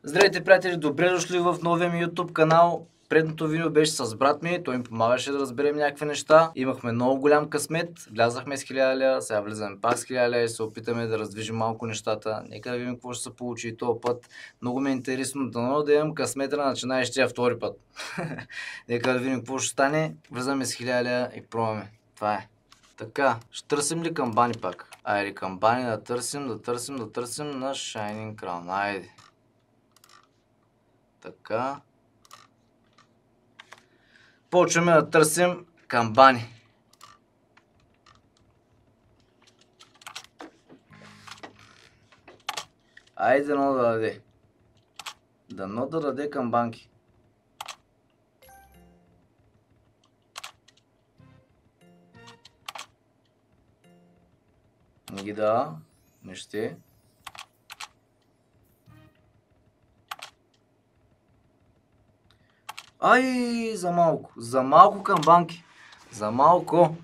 Здравейте, приятели! Добре дошли в новия ми YouTube канал. Предното видео беше с брат ми, той ми помагаше да разберем някакви неща. Имахме много голям късмет, влязахме с 1000 лева, сега влизаме пак с 1000 лева и се опитаме да раздвижим малко нещата. Нека да видим какво ще се получи и този път. Много ми е интересно, дано да имам късмета на начинаещия втори път. Нека да видим какво ще стане. Влизаме с 1000 лева и пробваме. Това е. Така, ще търсим ли камбани пак? Айде, камбани да търсим на Shining Crown. Айде. Така. Почваме да търсим камбани. Айде дано да даде. Дано да даде камбанки. Не ги дава. Не ще. Ай, за малко. За малко камбанки. За малко.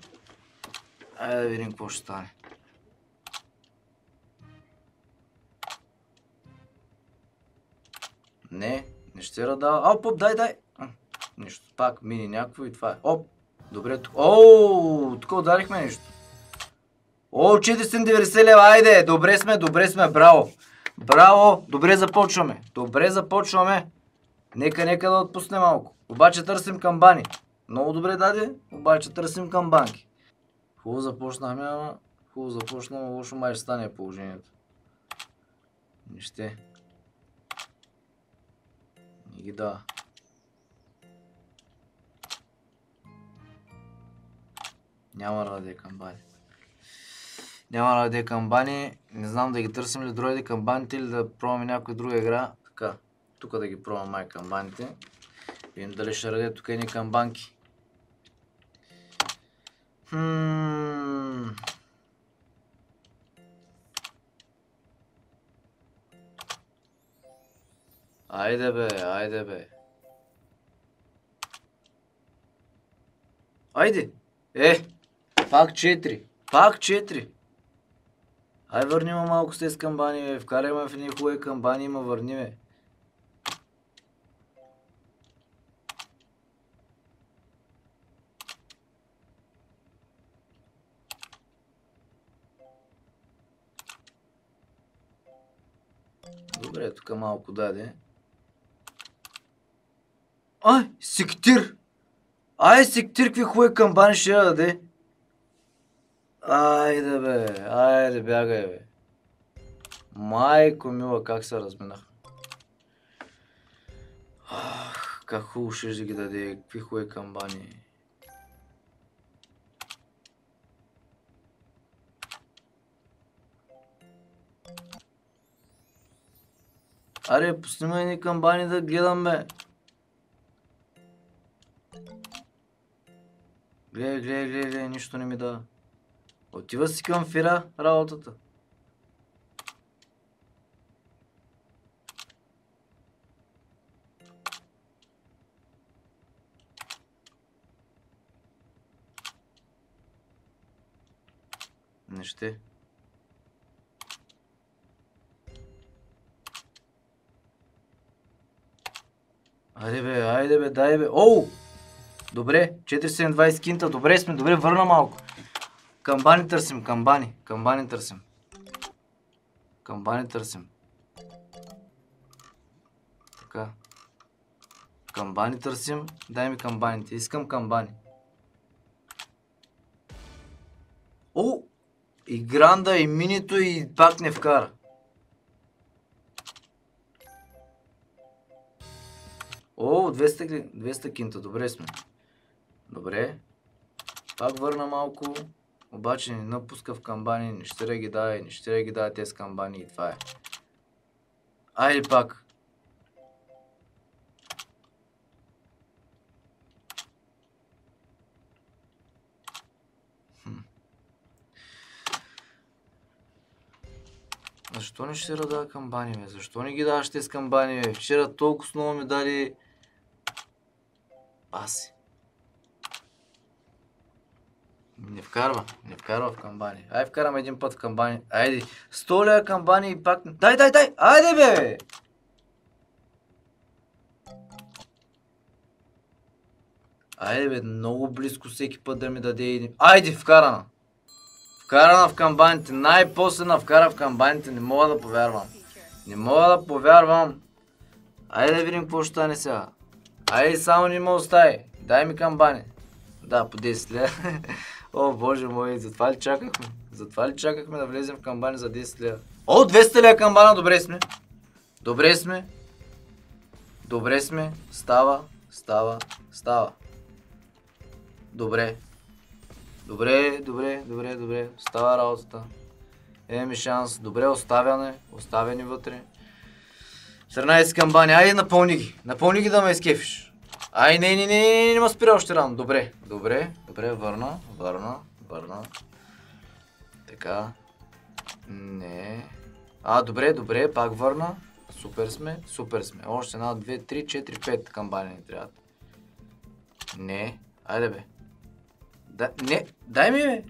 Айде да видим какво ще стане. Не ще дава. Оп, дай. Нищо. Пак мини някакво и това е. Оп. Добре. Тук ударихме нещо. 490 лева. Айде. Добре сме. Браво. Добре започваме. Нека да отпусне малко. Обаче търсим камбани. Много добре даде, обаче търсим камбанки. Хубаво започнахме, лошо май ще стане положението. Не ще. Не ги дава. Няма да даде камбани. Не знам да ги търсим ли други камбаните или да пробваме някоя друга игра. Така, тук да ги пробвам май камбаните. Видим дали ще раде тук едни камбанки. Айде бе. Айде! Пак 4. Ай, върни ма малко с тези камбани, бе. Вкарай ме в едни хубави камбани, ма върни, бе. Добре, тук малко даде. Ай, сектир! Какви хубави камбани ще я даде. Айде, бягай, бе. Майко мила, как се разминах. Как хубаво ще ги даде, какви хубави камбани. Аре, поснимай ни камбани да гледам, бе. Гледай, нищо не ми дава. Отива си към фира работата. Не ще. Айде бе, дай бе. Добре, 420 кинта, добре сме, върна малко. Камбани търсим. Така. Камбани търсим, дай ми камбаните, искам камбани. И гранда, и минито, и пак не вкара. 200 кинта, добре сме. Добре. Пак върна малко. Обаче не напуска в камбани, не ще да ги даде тези камбани и това е. Айде пак. Защо не ще дава камбани, бе? Защо не ги даваш тези камбани, бе? Вчера толкова много ми даде... Паси. Не вкарва в камбани. Ай, вкарам един път в камбани. Айде, 100 лева камбани и пак... Дай! Айде, бе! Айде бе, много близко всеки път да ми даде един. Айде, вкарана! Вкарана в камбаните, най-после на вкара в камбаните, не мога да повярвам. Не мога да повярвам. Айде да видим какво ще стане сега. Айде само не ме остави. Дай ми камбани. Да, по 10 лева. О, боже мой, затова ли чакахме? Затова ли чакахме да влезем в камбани за 10 лева? О, 200 лева камбана, добре сме. Добре сме. Добре сме. Става, става, става. Добре. Добре, добре, добре, добре. Става работата. Имаме шанс. Добре, оставяне. Оставяни вътре. 14 камбани. Айде, напълни ги. Напълни ги да ме изкефиш. Ай, не ме спира още рано. Добре, добре, добре, върна. Така. Не. Добре, добре, пак върна. Супер сме. Още една, 2, 3, 4, 5 камбани ни трябват. Не. Айде бе. Не, дай ми бе.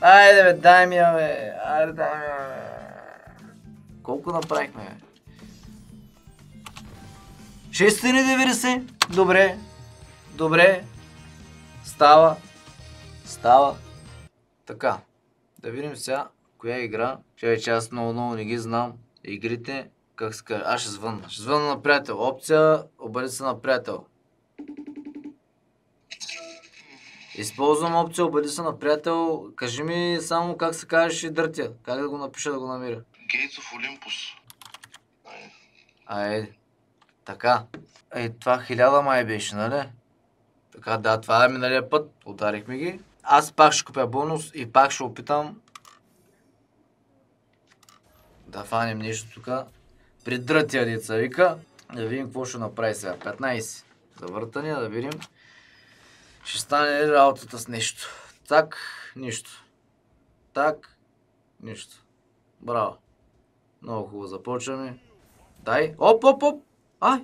Айде бе, дай ми бе. Айде, дай ми бе. Колко направихме бе? 690. Добре. Добре. Става. Така. Да видим сега коя игра. Че аз много не ги знам. Игрите, как се казва? Аз ще звънна. Ще звънна на приятел. Опция, обади се на приятел. Използвам опция, обади се на приятел. Кажи ми само как се казваш дъртя. Как да го напиша, да го намеря. Gates of Olympus. Айде. Така. Това 1000 май беше, нали? Така, да, това е миналия път. Ударихме ги. Аз пак ще купя бонус и пак ще опитам да фанем нещо тук. Придрътия деца вика. Да видим какво ще направи сега. 15. Завъртания, да видим. Ще стане работата с нещо. Так, нищо. Так, нищо. Браво. Много хубаво започваме. Дай. Оп.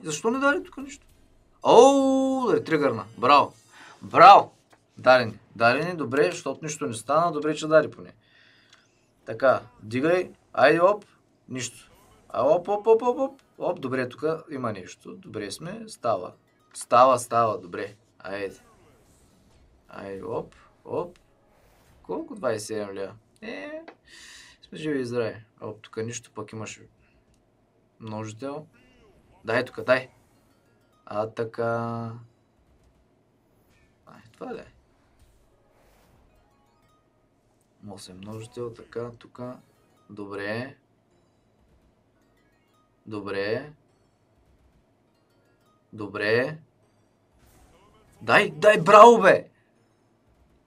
Защо не даде тук нищо? Да тригърна. Браво. Дарени, добре, защото нищо не стана. Добре, че даде поне. Така, дигай. Айде, оп. Нищо. Оп. Добре, тук има нещо. Добре сме. Става. Добре. Айде, оп. Колко? 27 лева. Сме живи и здрави. Оп, тук нищо, пък имаше множител. Дай тук, дай. Така. Това ли е? 8 множител, така, тук. Добре. Дай, браво бе!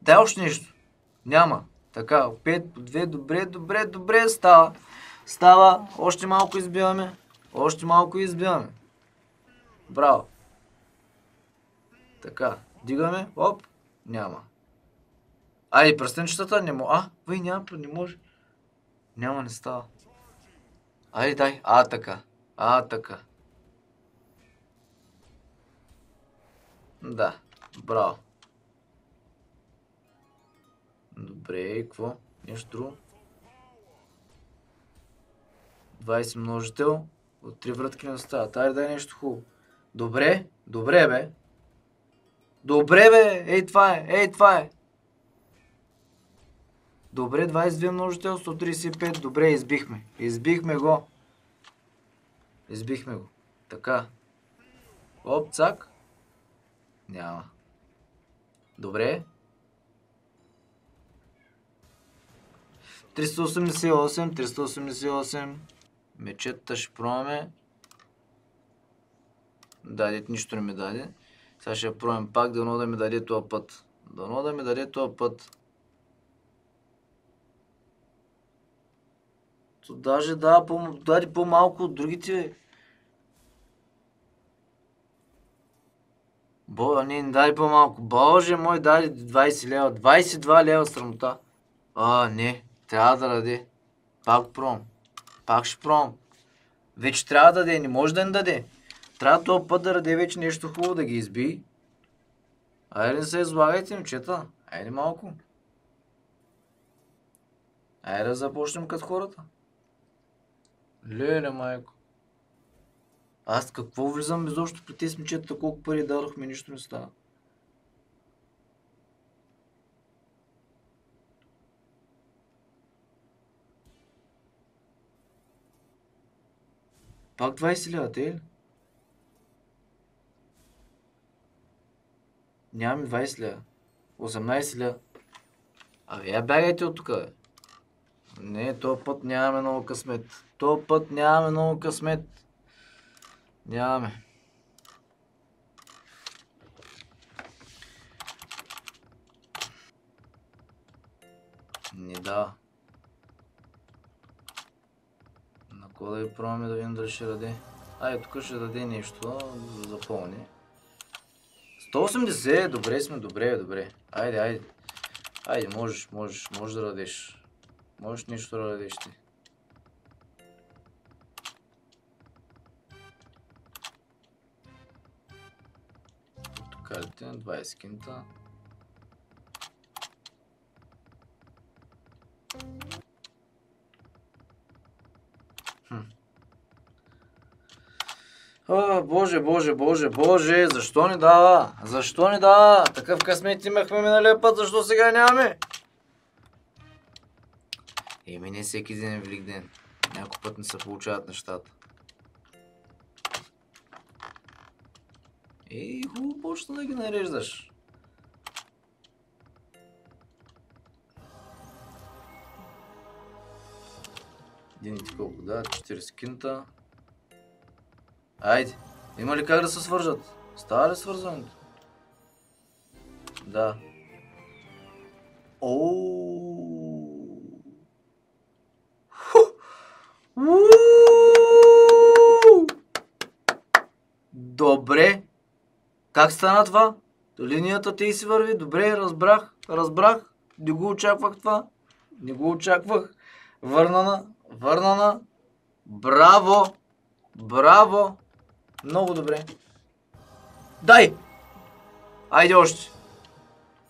Дай още нещо. Няма. Така, 5 по 2, добре, става. Още малко избиваме. Браво. Така, дигаме, оп, няма. Айде, пръстенчетата не мога. Не може. Няма, не става. Айде, дай. Така. Да, браво. Добре, какво? Нещо друго. 20 множител. От 3 вратки не стават. Айде, дай нещо хубаво. Добре бе. Ей, това е. Добре, 22 множител, 135. Добре, избихме го. Така. Оп, цак. Няма. Добре. 388. Мечетата ще пробваме. Нищо не ми даде. Сега ще пробвам пак, дано да ми даде този път. Даже даде по-малко от другите. Не даде по-малко. Боже мой, даде 20 лева. 22 лева срамота. Не. Трябва да даде. Пак ще пробвам. Вече трябва да даде, не може да не даде. Трябва този път да даде вече нещо хубаво, да ги изби. Айде не се излагайте, момчета. Айде малко. Айде да започнем като хората. Леле, майко. Аз какво влизам изобщо при тези момчета, колко пари дадохме, нищо не става. Пак 20 лева, те ли? Нямаме 20 лева. 18 лева. Абе, я бягайте от тук, бе. Не, този път нямаме много късмет. Този път нямаме много късмет. Нямаме. Не дава. На кого да ви пробваме да видим дали ще даде. Ай, тук ще даде нещо, да запълни. 180, добре сме, добре. Айде. Айде, можеш да дадеш. Можеш нещо да дадеш ти. Тук ли те, 20 кинта. Боже, защо не дава? Защо не дава? Такъв късмет имахме миналия път, защо сега нямаме? Еми не всеки ден е Велик ден. Някой път не се получават нещата. Хубаво почна да ги нареждаш. Едините колко да, 40 кинта. Айде, има ли как да се свържат? Става ли свързването? Да. Добре. Как стана това? Линията ти си върви. Добре, разбрах. Не го очаквах това. Не го очаквах. Върнана. Браво. Много добре. Дай! Айде още.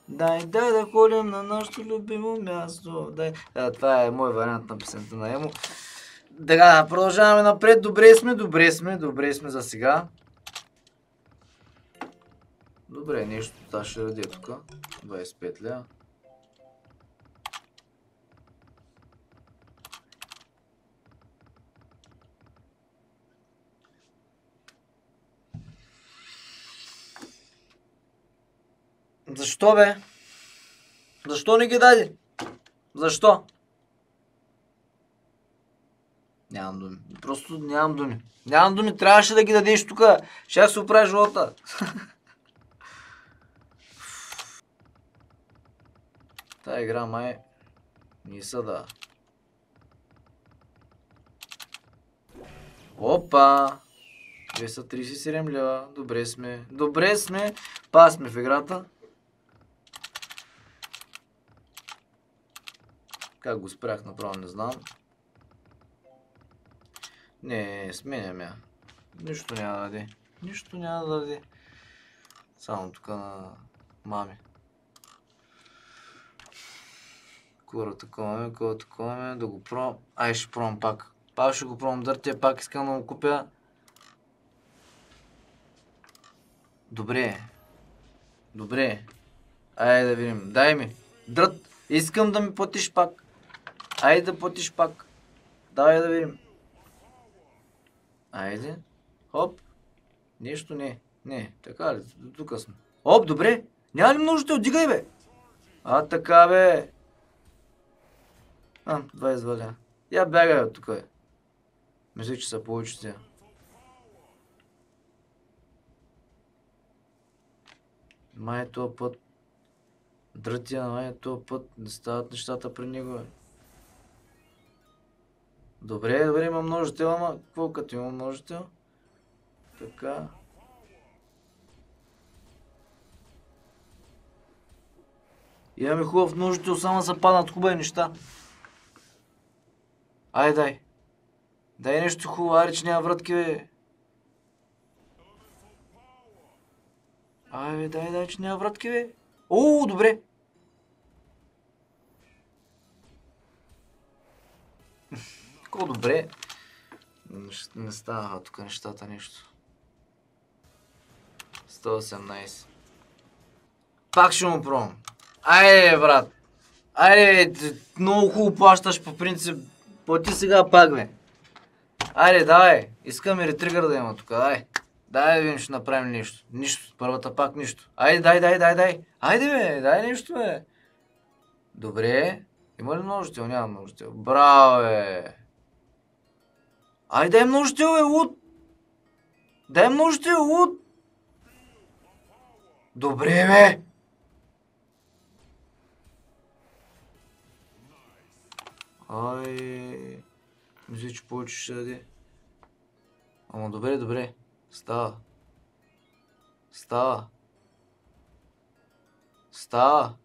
Дай да ходим на нашето любимо място. Дай. Това е мой вариант на песента на Емо. Така, продължаваме напред. Добре сме за сега. Добре, нещо това ще ради тук. 25 лева. Защо бе? Защо не ги даде? Защо? Нямам думи. Просто нямам думи. Нямам думи, трябваше да ги дадеш тук. Ще се оправи живота. Тая игра май не са да. Опа! 237 лева. Добре сме. Па сме в играта. Как го спрях направо не знам. Не, сменям я. Нищо няма да даде. Само тук на мами. Кора таковаме, да го пробвам. Ай, ще пробвам пак. Пак ще го пробвам дъртия, пак искам да му купя. Добре. Айде да видим. Дай ми. Дрът. Искам да ми платиш пак. Айде да платиш пак. Давай да видим. Айде. Хоп. Нещо не. Не. Така ли? Тук сме. Хоп, добре. Няма ли нужда? Отдигай, бе. Така, бе. 20 валя. Я бягай от тук, бе. Мисля, че са повече тя. Май този път. Дрътия, този път не стават нещата при него, бе. Добре, има множител, ама какво като има множител? Така. Имаме хубав множител, само са паднат хубави неща. Дай. Дай нещо хубаво, аре, че няма вратки, бе. Дай, че няма вратки, бе. Добре. Колко добре. Не ставаха тук нещата нещо. 118. Пак ще му пробвам. Айде, брат. Айде, много хубаво плащаш по принцип. Плати сега пак, бе. Айде, давай. Искам и ретригър да има тук, дай. Дай да видим, ще направим нещо. Нищо, първата пак нищо. Айде, дай. Айде бе, дай нещо бе. Добре. Има ли множител? Няма множител. Браво бе. Айде дай множител бе, луд. Дай множител, луд. Добре бе. Ай. Мисля, че повече ще даде. Ама добре. Става.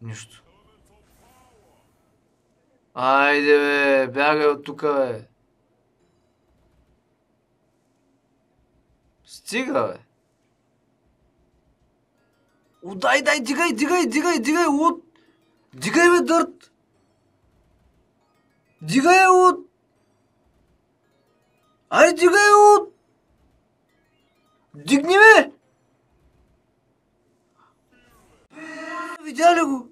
Нищо. Айде бе, бягай от тука бе. Стига бе. О, дай, дигай, луд. Дигай бе, дърт. Дигай, луд. Ай, дигай, луд. Дигни бе. Видя ли го?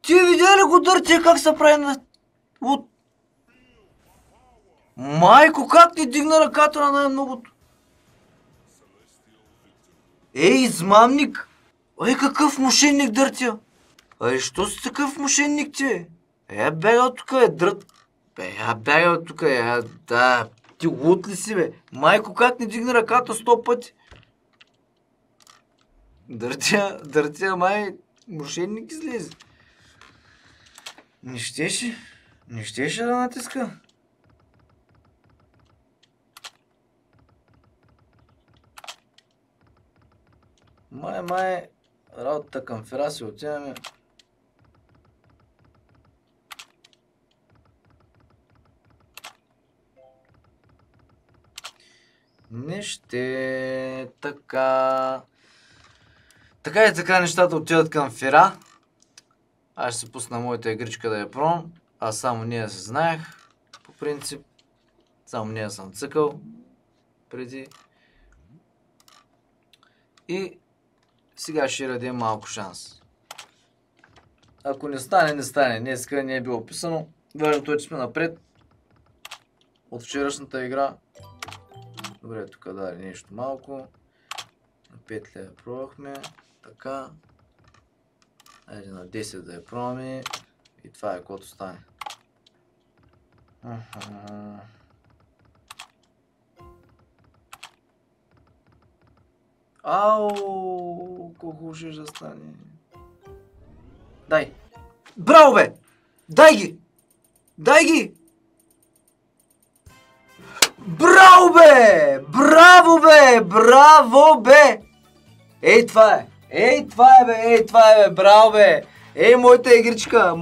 Ти видя ли го, дъртия, как се прави на... Луд? Майко, как ти дигна ръката на най-многото? Ей, измамник! Ей, какъв мошенник, дъртия! Ей, що си такъв мошенник ти? Бягай от тука, дрът! Бягай от тука, да! Ти лут ли си, бе? Майко, как ни дигна ръката 100 пъти? Дъртия, май, мошенник излезе. Не щеше да натиска. Май, работата към Фера си отиваме. Не ще така. Така и така нещата отиват към Фера. Аз ще се пусна моята игричка да я пробвам. Аз само нея се знаех, по принцип. Само нея съм цъкал преди. И сега ще дадем малко шанс. Ако не стане, не стане. Днеска не е било описано. Важното е, че сме напред от вчерашната игра. Добре, тук дали нещо малко. На 5 ли я пробвахме. Така. Айде на 10 да я пробваме. И това е каквото стане. Ау, колко ще да стане. Дай. Браво бе! Дай ги! Браво бе! Браво бе! Ей това е бе! Браво бе! Ей, моята игричка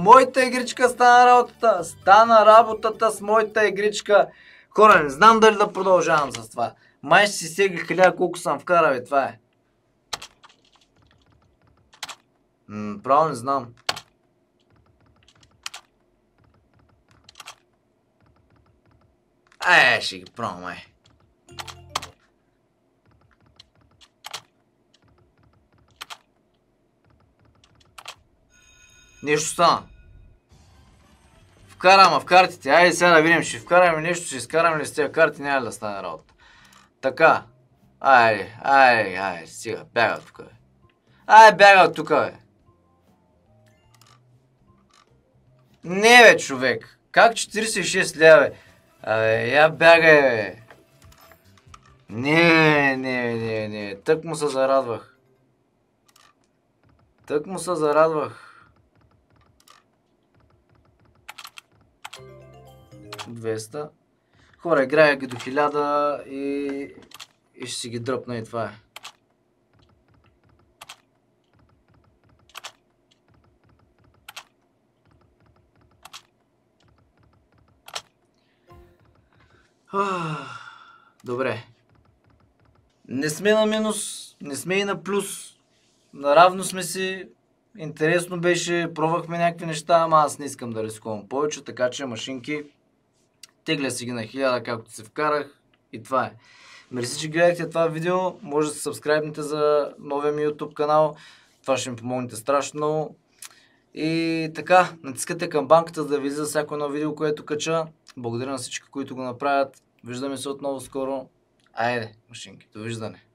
стана работата с моята игричка. Хора, не знам дали да продължавам с това. Май ще си сега 1000 колко съм вкарал, бе, това е. Право не знам. Ще ги пробвам, май. Нещо стана. Вкарам в картите. Айде сега да видим, ще вкараме нещо, ще изкараме ли с тези карти, няма да стане работа. Така. Айде, стига, бяга от тук, бе. Бяга от тук, бе. Не, бе, човек. Как 46 лева, бе? Я бягай, бе. Не. Тък му се зарадвах. 200. Хора, играя ги до 1000 и ще си ги дръпна и това е. Добре. Не сме на минус, не сме и на плюс. Наравно сме си. Интересно беше, пробвахме някакви неща, ама аз не искам да рискувам повече, така че машинки. Тегля си ги на 1000, както се вкарах и това е. Мерси, че гледахте това видео. Може да се сабскрайбнете за новия ми YouTube канал. Това ще ми помогнете страшно много. И така, натискате камбанката, за да ви излиза всяко едно видео, което кача. Благодаря на всички, които го направят. Виждаме се отново скоро. Айде, машинки, довиждане.